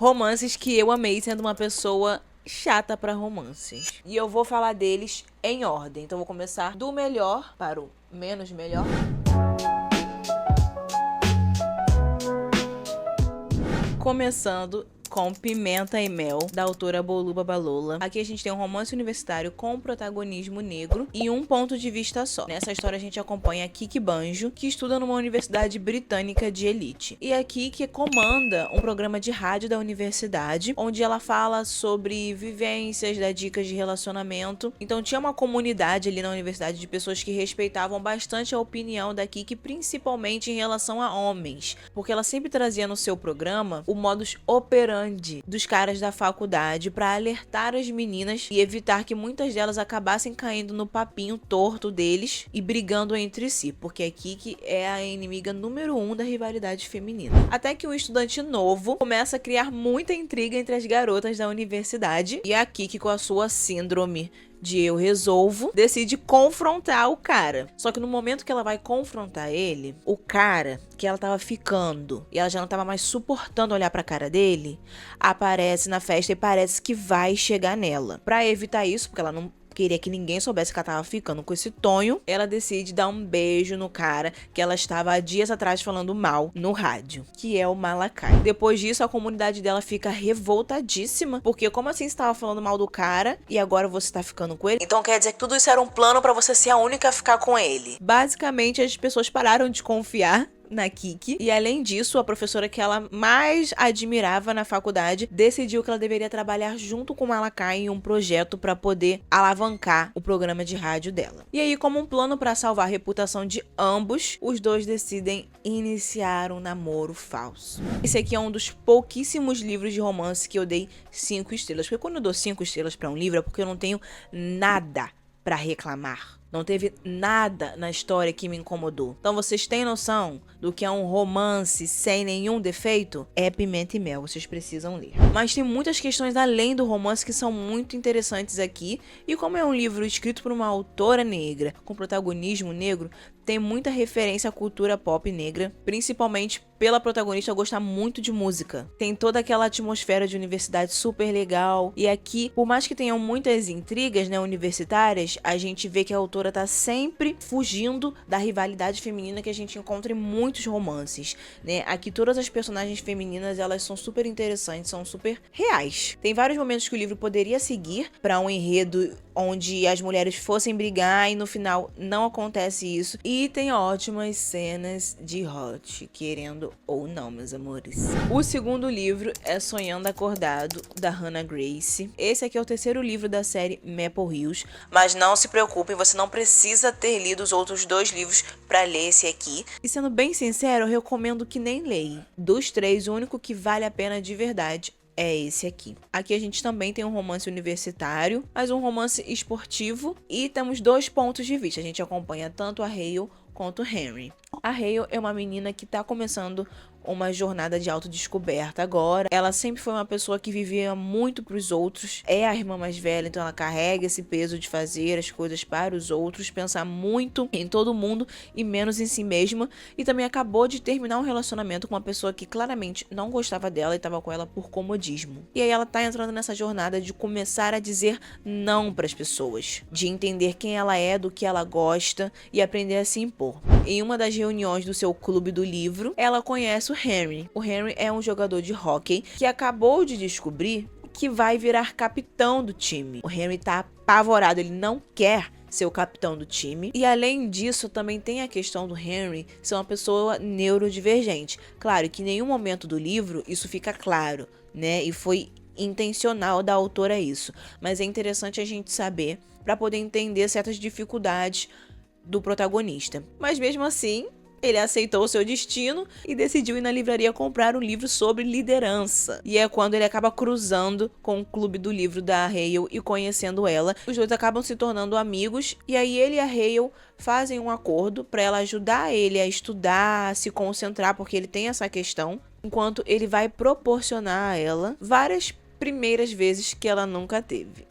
romances que eu amei sendo uma pessoa chata pra romances. E eu vou falar deles em ordem. Então vou começar do melhor para o menos melhor. Começando com Pimenta e Mel, da autora Bolu Babalola. Aqui a gente tem um romance universitário com protagonismo negro e um ponto de vista só. Nessa história a gente acompanha a Kiki Banjo, que estuda numa universidade britânica de elite. E a Kiki comanda um programa de rádio da universidade, onde ela fala sobre vivências, dá dicas de relacionamento. Então tinha uma comunidade ali na universidade de pessoas que respeitavam bastante a opinião da Kiki, principalmente em relação a homens. Porque ela sempre trazia no seu programa o modus operandi dos caras da faculdade para alertar as meninas e evitar que muitas delas acabassem caindo no papinho torto deles e brigando entre si, porque a Kiki é a inimiga número 1 da rivalidade feminina. Até que um estudante novo começa a criar muita intriga entre as garotas da universidade e a Kiki, com a sua síndrome de eu resolvo, decide confrontar o cara. Só que no momento que ela vai confrontar ele, o cara que ela tava ficando e ela já não tava mais suportando olhar pra cara dele, aparece na festa e parece que vai chegar nela. Pra evitar isso, porque ela não queria que ninguém soubesse que ela tava ficando com esse Tonho, ela decide dar um beijo no cara que ela estava há dias atrás falando mal no rádio, que é o Malakai. Depois disso, a comunidade dela fica revoltadíssima, porque como assim você tava falando mal do cara e agora você tá ficando com ele? Então quer dizer que tudo isso era um plano pra você ser a única a ficar com ele. Basicamente, as pessoas pararam de confiar na Kiki, e além disso, a professora que ela mais admirava na faculdade decidiu que ela deveria trabalhar junto com o Malakai em um projeto para poder alavancar o programa de rádio dela. E aí, como um plano para salvar a reputação de ambos, os dois decidem iniciar um namoro falso. Esse aqui é um dos pouquíssimos livros de romance que eu dei 5 estrelas, porque quando eu dou 5 estrelas para um livro é porque eu não tenho nada para reclamar. Não teve nada na história que me incomodou. Então vocês têm noção do que é um romance sem nenhum defeito? É Pimenta e Mel, vocês precisam ler. Mas tem muitas questões além do romance que são muito interessantes aqui. E como é um livro escrito por uma autora negra, com protagonismo negro, tem muita referência à cultura pop negra, principalmente pela protagonista gostar muito de música. Tem toda aquela atmosfera de universidade super legal. E aqui, por mais que tenham muitas intrigas, né, universitárias, a gente vê que a autora tá sempre fugindo da rivalidade feminina que a gente encontra em muitos romances, né? Aqui todas as personagens femininas, elas são super interessantes, são super reais. Tem vários momentos que o livro poderia seguir para um enredo onde as mulheres fossem brigar e no final não acontece isso. E tem ótimas cenas de hot, querendo ou não, meus amores. O segundo livro é Sonhando Acordado, da Hannah Grace. Esse aqui é o terceiro livro da série Maple Hills, mas não se preocupem, você não precisa ter lido os outros 2 livros para ler esse aqui. E sendo bem sincero, eu recomendo que nem leia. Dos 3, o único que vale a pena de verdade é esse aqui. Aqui a gente também tem um romance universitário, mas um romance esportivo, e temos 2 pontos de vista. A gente acompanha tanto a Hale quanto o Henry. A Hale é uma menina que tá começando uma jornada de autodescoberta agora. Ela sempre foi uma pessoa que vivia muito pros outros. É a irmã mais velha, então ela carrega esse peso de fazer as coisas para os outros, pensar muito em todo mundo e menos em si mesma. E também acabou de terminar um relacionamento com uma pessoa que claramente não gostava dela e estava com ela por comodismo. E aí ela tá entrando nessa jornada de começar a dizer não para as pessoas, de entender quem ela é, do que ela gosta e aprender a se impor. Em uma das reuniões do seu clube do livro, ela conhece o Henry. O Henry é um jogador de hóquei que acabou de descobrir que vai virar capitão do time. O Henry tá apavorado, ele não quer ser o capitão do time. E além disso, também tem a questão do Henry ser uma pessoa neurodivergente. Claro que em nenhum momento do livro isso fica claro, né? E foi intencional da autora isso. Mas é interessante a gente saber para poder entender certas dificuldades do protagonista. Mas mesmo assim, ele aceitou o seu destino e decidiu ir na livraria comprar um livro sobre liderança. E é quando ele acaba cruzando com o clube do livro da Hale e conhecendo ela. Os dois acabam se tornando amigos e aí ele e a Hale fazem um acordo para ela ajudar ele a estudar, a se concentrar, porque ele tem essa questão, enquanto ele vai proporcionar a ela várias primeiras vezes que ela nunca teve.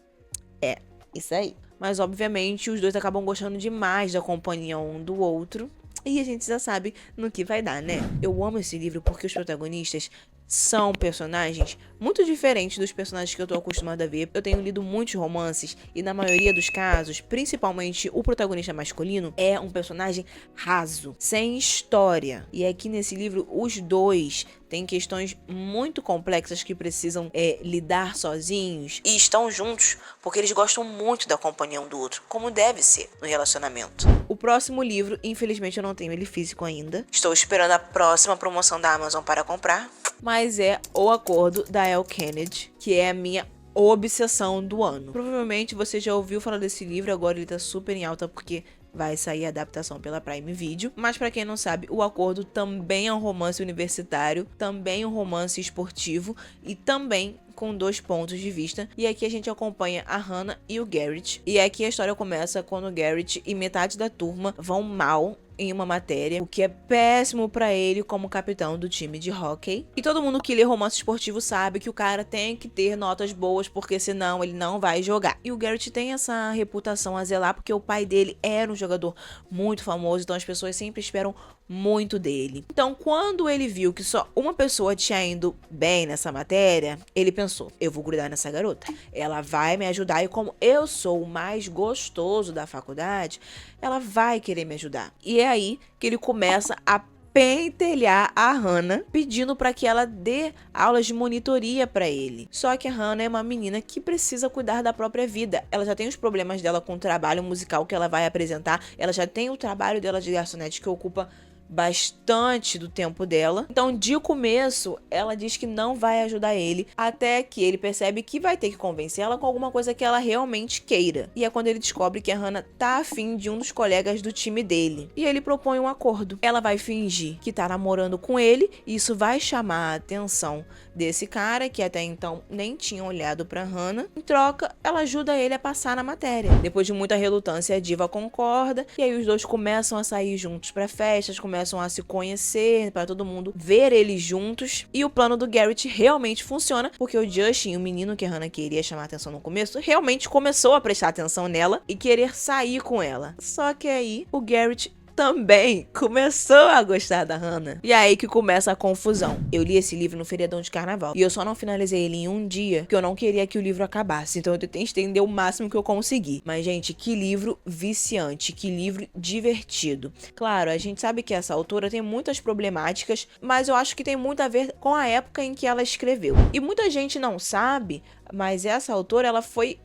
É, isso aí. Mas obviamente os dois acabam gostando demais da companhia um do outro. E a gente já sabe no que vai dar, né? Eu amo esse livro porque os protagonistas são personagens muito diferentes dos personagens que eu tô acostumada a ver. Eu tenho lido muitos romances e na maioria dos casos, principalmente o protagonista masculino, é um personagem raso, sem história. E aqui nesse livro, os dois têm questões muito complexas que precisam lidar sozinhos e estão juntos porque eles gostam muito da companhia um do outro, como deve ser no relacionamento. O próximo livro, infelizmente eu não tenho ele físico ainda. Estou esperando a próxima promoção da Amazon para comprar. Mas é O Acordo, da Elle Kennedy, que é a minha obsessão do ano. Provavelmente você já ouviu falar desse livro, agora ele tá super em alta porque vai sair a adaptação pela Prime Video. Mas pra quem não sabe, O Acordo também é um romance universitário, também um romance esportivo e também com 2 pontos de vista. E aqui a gente acompanha a Hannah e o Garrett. E aqui a história começa quando o Garrett e metade da turma vão mal em uma matéria, o que é péssimo pra ele como capitão do time de hóquei. E todo mundo que lê romance esportivo sabe que o cara tem que ter notas boas, porque senão ele não vai jogar. E o Garrett tem essa reputação a zelar, porque o pai dele era um jogador muito famoso, então as pessoas sempre esperam muito dele. Então, quando ele viu que só uma pessoa tinha ido bem nessa matéria, ele pensou, eu vou grudar nessa garota. Ela vai me ajudar e como eu sou o mais gostoso da faculdade, ela vai querer me ajudar. E é aí que ele começa a pentelhar a Hannah, pedindo para que ela dê aulas de monitoria para ele. Só que a Hannah é uma menina que precisa cuidar da própria vida. Ela já tem os problemas dela com o trabalho musical que ela vai apresentar, ela já tem o trabalho dela de garçonete que ocupa bastante do tempo dela. Então, de começo, ela diz que não vai ajudar ele, até que ele percebe que vai ter que convencer ela com alguma coisa que ela realmente queira. E é quando ele descobre que a Hannah tá afim de um dos colegas do time dele. E ele propõe um acordo. Ela vai fingir que tá namorando com ele, e isso vai chamar a atenção desse cara, que até então nem tinha olhado pra Hannah. Em troca, ela ajuda ele a passar na matéria. Depois de muita relutância, a diva concorda, e aí os dois começam a sair juntos pra festas, começam a se conhecer, para todo mundo ver eles juntos. E o plano do Garrett realmente funciona, porque o Justin, o menino que a Hannah queria chamar atenção no começo, realmente começou a prestar atenção nela e querer sair com ela. Só que aí o Garrett também começou a gostar da Hannah. E aí que começa a confusão. Eu li esse livro no feriadão de carnaval e eu só não finalizei ele em um dia porque eu não queria que o livro acabasse. Então eu tentei estender o máximo que eu consegui. Mas, gente, que livro viciante, que livro divertido. Claro, a gente sabe que essa autora tem muitas problemáticas, mas eu acho que tem muito a ver com a época em que ela escreveu. E muita gente não sabe, mas essa autora, ela foi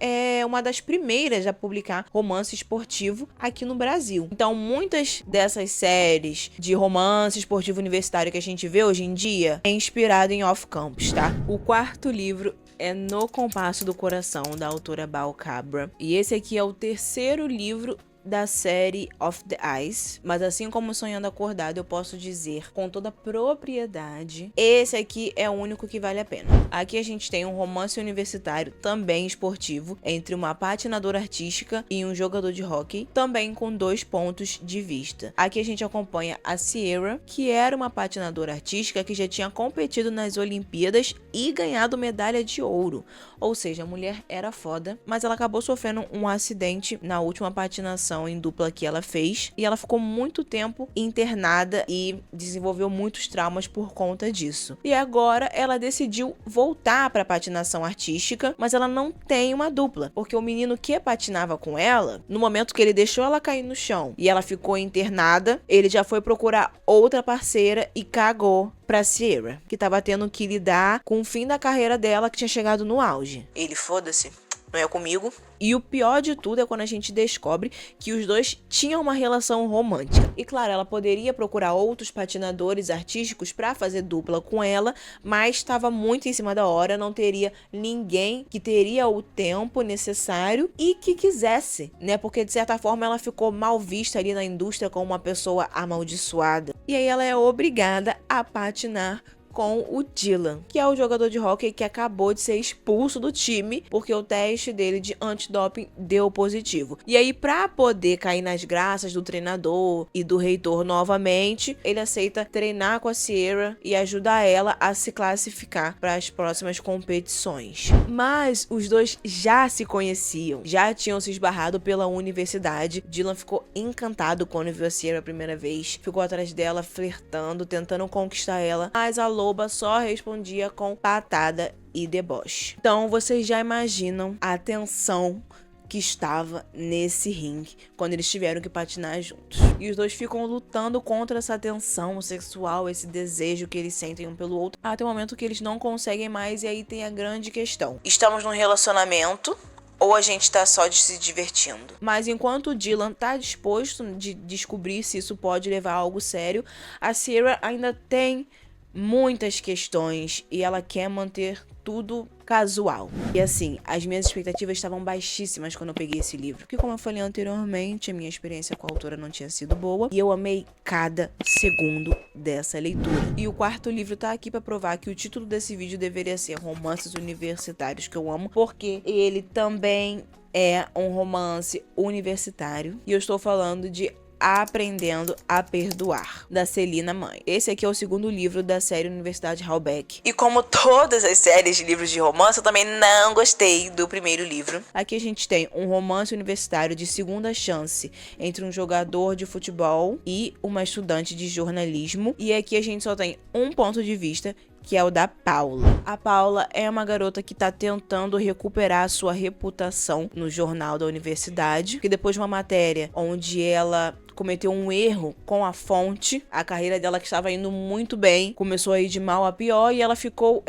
uma das primeiras a publicar romance esportivo aqui no Brasil. Então, muitas dessas séries de romance esportivo universitário que a gente vê hoje em dia é inspirado em off-campus, tá? O 4º livro é No Compasso do Coração, da autora Bal Cabra. E esse aqui é o 3º livro da série Of the Eyes, mas assim como Sonhando Acordado, eu posso dizer com toda propriedade, esse aqui é o único que vale a pena. Aqui a gente tem um romance universitário, também esportivo, entre uma patinadora artística e um jogador de hóquei, também com 2 pontos de vista. Aqui a gente acompanha a Sierra, que era uma patinadora artística que já tinha competido nas Olimpíadas e ganhado medalha de ouro. Ou seja, a mulher era foda, mas ela acabou sofrendo um acidente na última patinação em dupla que ela fez, e ela ficou muito tempo internada e desenvolveu muitos traumas por conta disso. E agora ela decidiu voltar para patinação artística, mas ela não tem uma dupla, porque o menino que patinava com ela, no momento que ele deixou ela cair no chão e ela ficou internada, ele já foi procurar outra parceira e cagou pra Sierra, que tava tendo que lidar com o fim da carreira dela, que tinha chegado no auge. Ele, foda-se, não é comigo. E o pior de tudo é quando a gente descobre que os dois tinham uma relação romântica. E claro, ela poderia procurar outros patinadores artísticos pra fazer dupla com ela, mas estava muito em cima da hora, não teria ninguém que teria o tempo necessário e que quisesse, né? Porque de certa forma ela ficou mal vista ali na indústria como uma pessoa amaldiçoada. E aí ela é obrigada a patinar com o Dylan, que é o jogador de hóquei que acabou de ser expulso do time porque o teste dele de antidoping deu positivo. E aí, pra poder cair nas graças do treinador e do reitor novamente, ele aceita treinar com a Sierra e ajudar ela a se classificar para as próximas competições. Mas os dois já se conheciam, já tinham se esbarrado pela universidade. Dylan ficou encantado quando viu a Sierra a primeira vez, ficou atrás dela, flertando, tentando conquistar ela, mas a Baloba só respondia com patada e deboche. Então vocês já imaginam a tensão que estava nesse ringue quando eles tiveram que patinar juntos. E os dois ficam lutando contra essa tensão sexual, esse desejo que eles sentem um pelo outro, até o momento que eles não conseguem mais. E aí tem a grande questão: estamos num relacionamento ou a gente tá só se divertindo? Mas enquanto o Dylan tá disposto de descobrir se isso pode levar a algo sério, a Ciara ainda tem muitas questões e ela quer manter tudo casual. E assim, as minhas expectativas estavam baixíssimas quando eu peguei esse livro, porque como eu falei anteriormente, a minha experiência com a autora não tinha sido boa e eu amei cada segundo dessa leitura. E o quarto livro tá aqui pra provar que o título desse vídeo deveria ser Romances Universitários que eu amo, porque ele também é um romance universitário e eu estou falando de Aprendendo a Perdoar, da Celina Mãe. Esse aqui é o segundo livro da série Universidade Halbeck. E como todas as séries de livros de romance, eu também não gostei do primeiro livro. Aqui a gente tem um romance universitário de segunda chance entre um jogador de futebol e uma estudante de jornalismo. E aqui a gente só tem um ponto de vista, que é o da Paula. A Paula é uma garota que tá tentando recuperar a sua reputação no jornal da universidade, que depois de uma matéria onde ela cometeu um erro com a fonte, a carreira dela, que estava indo muito bem, começou a ir de mal a pior e ela ficou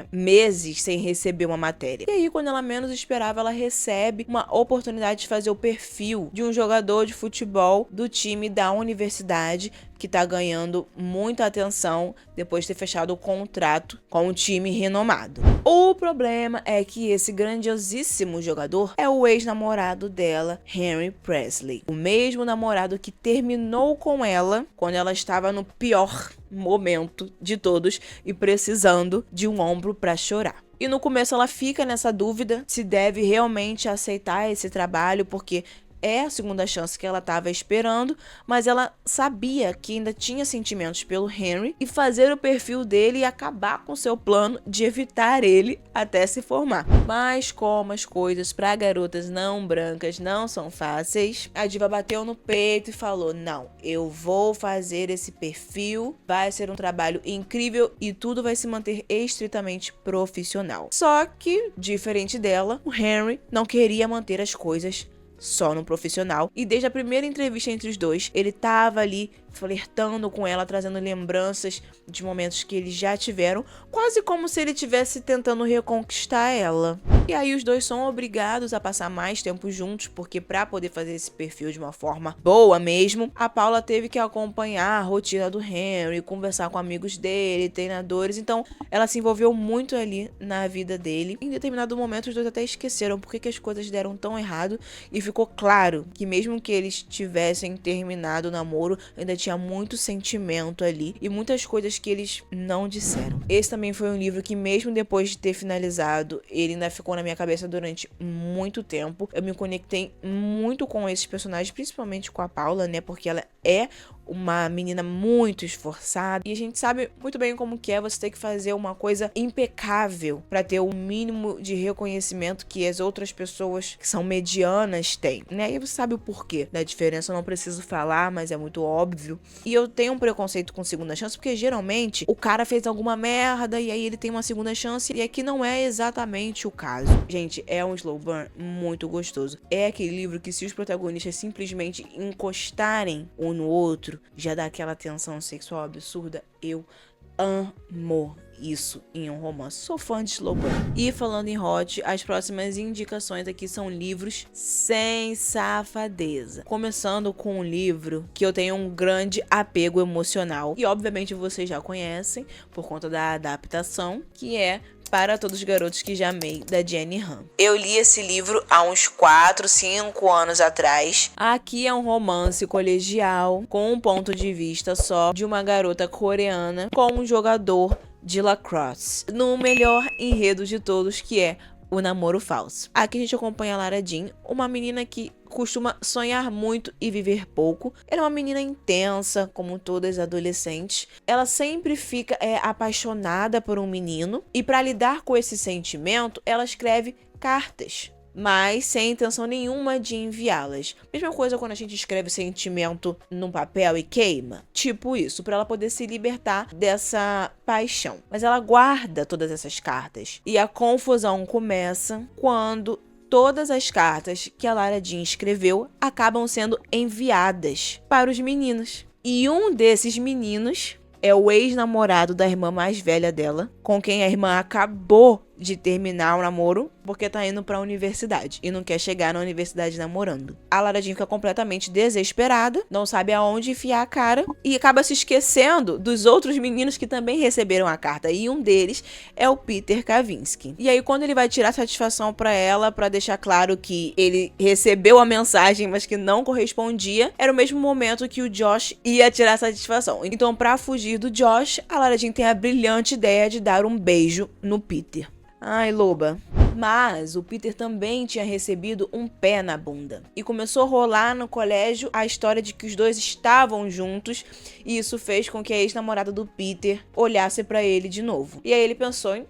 meses sem receber uma matéria. E aí, quando ela menos esperava, ela recebe uma oportunidade de fazer o perfil de um jogador de futebol do time da universidade, que tá ganhando muita atenção depois de ter fechado o contrato com um time renomado. O problema é que esse grandiosíssimo jogador é o ex-namorado dela, Henry Presley. O mesmo namorado que terminou com ela quando ela estava no pior momento de todos e precisando de um ombro pra chorar. E no começo ela fica nessa dúvida se deve realmente aceitar esse trabalho, porque é a segunda chance que ela estava esperando, mas ela sabia que ainda tinha sentimentos pelo Henry e fazer o perfil dele e acabar com seu plano de evitar ele até se formar. Mas como as coisas para garotas não brancas não são fáceis, a diva bateu no peito e falou: não, eu vou fazer esse perfil, vai ser um trabalho incrível e tudo vai se manter estritamente profissional. Só que, diferente dela, o Henry não queria manter as coisas só no profissional, e desde a primeira entrevista entre os dois, ele tava ali flertando com ela, trazendo lembranças de momentos que eles já tiveram, quase como se ele estivesse tentando reconquistar ela. E aí os dois são obrigados a passar mais tempo juntos, porque para poder fazer esse perfil de uma forma boa mesmo, a Paula teve que acompanhar a rotina do Henry, conversar com amigos dele, treinadores, então ela se envolveu muito ali na vida dele. Em determinado momento os dois até esqueceram porque que as coisas deram tão errado e ficou claro que mesmo que eles tivessem terminado o namoro, ainda tinha muito sentimento ali e muitas coisas que eles não disseram. Esse também foi um livro que, mesmo depois de ter finalizado, ele ainda ficou na minha cabeça durante muito tempo. Eu me conectei muito com esses personagens, principalmente com a Paula, né, porque ela é uma menina muito esforçada e a gente sabe muito bem como que é você ter que fazer uma coisa impecável para ter o mínimo de reconhecimento que as outras pessoas que são medianas têm, né? E você sabe o porquê da diferença, eu não preciso falar, mas é muito óbvio. E eu tenho um preconceito com segunda chance, porque geralmente o cara fez alguma merda e aí ele tem uma segunda chance, e aqui não é exatamente o caso. Gente, é um slow burn muito gostoso. É aquele livro que, se os protagonistas simplesmente encostarem um no outro, já dá aquela tensão sexual absurda. Eu amo isso em um romance. Sou fã de slow burn. E falando em hot, as próximas indicações aqui são livros sem safadeza. Começando com um livro que eu tenho um grande apego emocional. E obviamente vocês já conhecem por conta da adaptação, que é Para Todos os Garotos que Já Amei, da Jenny Han. Eu li esse livro há uns 4, 5 anos atrás. Aqui é um romance colegial com um ponto de vista só de uma garota coreana com um jogador de lacrosse, no melhor enredo de todos, que é o namoro falso. Aqui a gente acompanha a Lara Jean, uma menina que costuma sonhar muito e viver pouco. Ela é uma menina intensa, como todas as adolescentes. Ela sempre fica apaixonada por um menino, e para lidar com esse sentimento, ela escreve cartas mas sem intenção nenhuma de enviá-las. Mesma coisa quando a gente escreve sentimento num papel e queima. Tipo isso, para ela poder se libertar dessa paixão. Mas ela guarda todas essas cartas. E a confusão começa quando todas as cartas que a Lara Jean escreveu acabam sendo enviadas para os meninos. E um desses meninos é o ex-namorado da irmã mais velha dela, com quem a irmã acabou de terminar o namoro, porque tá indo pra universidade e não quer chegar na universidade namorando. A Lara Jean fica completamente desesperada, não sabe aonde enfiar a cara e acaba se esquecendo dos outros meninos que também receberam a carta, e um deles é o Peter Kavinsky. E aí quando ele vai tirar satisfação pra ela, pra deixar claro que ele recebeu a mensagem, mas que não correspondia, era o mesmo momento que o Josh ia tirar satisfação. Então, pra fugir do Josh, a Lara Jean tem a brilhante ideia de dar um beijo no Peter. Ai, loba. Mas o Peter também tinha recebido um pé na bunda. E começou a rolar no colégio a história de que os dois estavam juntos. E isso fez com que a ex-namorada do Peter olhasse pra ele de novo. E aí ele pensou em...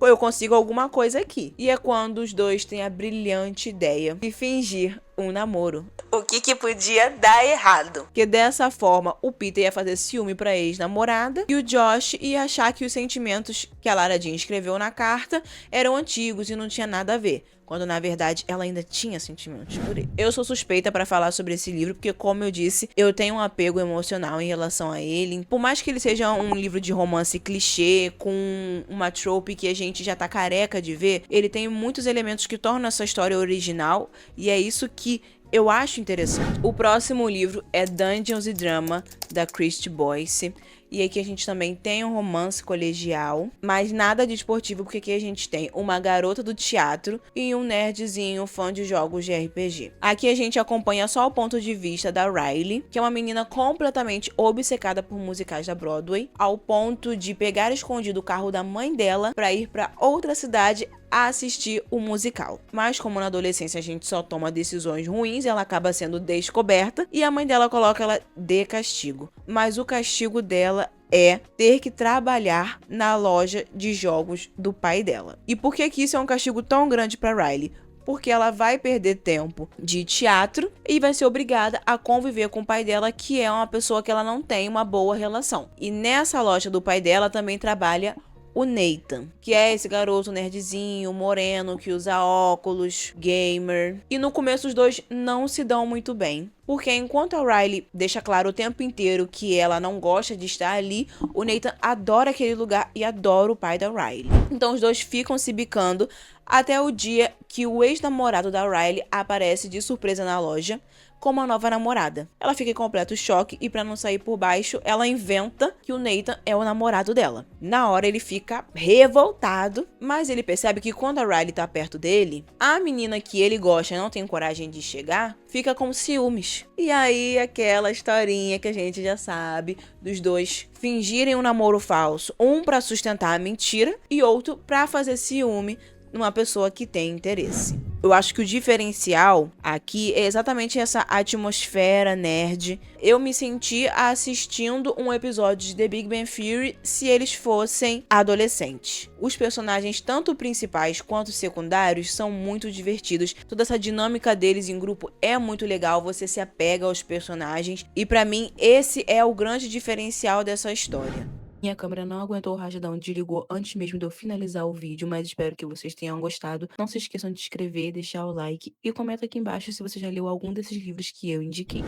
eu consigo alguma coisa aqui. E é quando os dois têm a brilhante ideia de fingir um namoro. O que podia dar errado? Porque dessa forma, o Peter ia fazer ciúme pra ex-namorada e o Josh ia achar que os sentimentos que a Lara Jean escreveu na carta eram antigos e não tinha nada a ver. Quando, na verdade, ela ainda tinha sentimentos por ele. Eu sou suspeita pra falar sobre esse livro, porque, como eu disse, eu tenho um apego emocional em relação a ele. Por mais que ele seja um livro de romance clichê, com uma trope que a gente já tá careca de ver, ele tem muitos elementos que tornam essa história original, e é isso que eu acho interessante. O próximo livro é Dungeons & Drama, da Christie Boyce. E aqui a gente também tem um romance colegial, mas nada de esportivo, porque aqui a gente tem uma garota do teatro e um nerdzinho fã de jogos de RPG. Aqui a gente acompanha só o ponto de vista da Riley, que é uma menina completamente obcecada por musicais da Broadway, ao ponto de pegar escondido o carro da mãe dela para ir para outra cidade a assistir o musical. Mas como na adolescência a gente só toma decisões ruins, ela acaba sendo descoberta e a mãe dela coloca ela de castigo. Mas o castigo dela é ter que trabalhar na loja de jogos do pai dela. E por que isso é um castigo tão grande para Riley? Porque ela vai perder tempo de teatro e vai ser obrigada a conviver com o pai dela, que é uma pessoa que ela não tem uma boa relação. E nessa loja do pai dela também trabalha o Nathan, que é esse garoto nerdzinho, moreno, que usa óculos, gamer. E no começo os dois não se dão muito bem, porque enquanto a Riley deixa claro o tempo inteiro que ela não gosta de estar ali, o Nathan adora aquele lugar e adora o pai da Riley. Então os dois ficam se bicando até o dia que o ex-namorado da Riley aparece de surpresa na loja com uma nova namorada. Ela fica em completo choque e, pra não sair por baixo, ela inventa que o Nathan é o namorado dela. Na hora ele fica revoltado, mas ele percebe que quando a Riley tá perto dele, a menina que ele gosta e não tem coragem de chegar, fica com ciúmes. E aí aquela historinha que a gente já sabe dos dois fingirem um namoro falso, um pra sustentar a mentira e outro pra fazer ciúme numa pessoa que tem interesse. Eu acho que o diferencial aqui é exatamente essa atmosfera nerd. Eu me senti assistindo um episódio de The Big Bang Theory se eles fossem adolescentes. Os personagens, tanto principais quanto secundários, são muito divertidos. Toda essa dinâmica deles em grupo é muito legal, você se apega aos personagens. E pra mim, esse é o grande diferencial dessa história. Minha câmera não aguentou o rajadão, desligou antes mesmo de eu finalizar o vídeo, mas espero que vocês tenham gostado. Não se esqueçam de se inscrever, deixar o like e comenta aqui embaixo se você já leu algum desses livros que eu indiquei.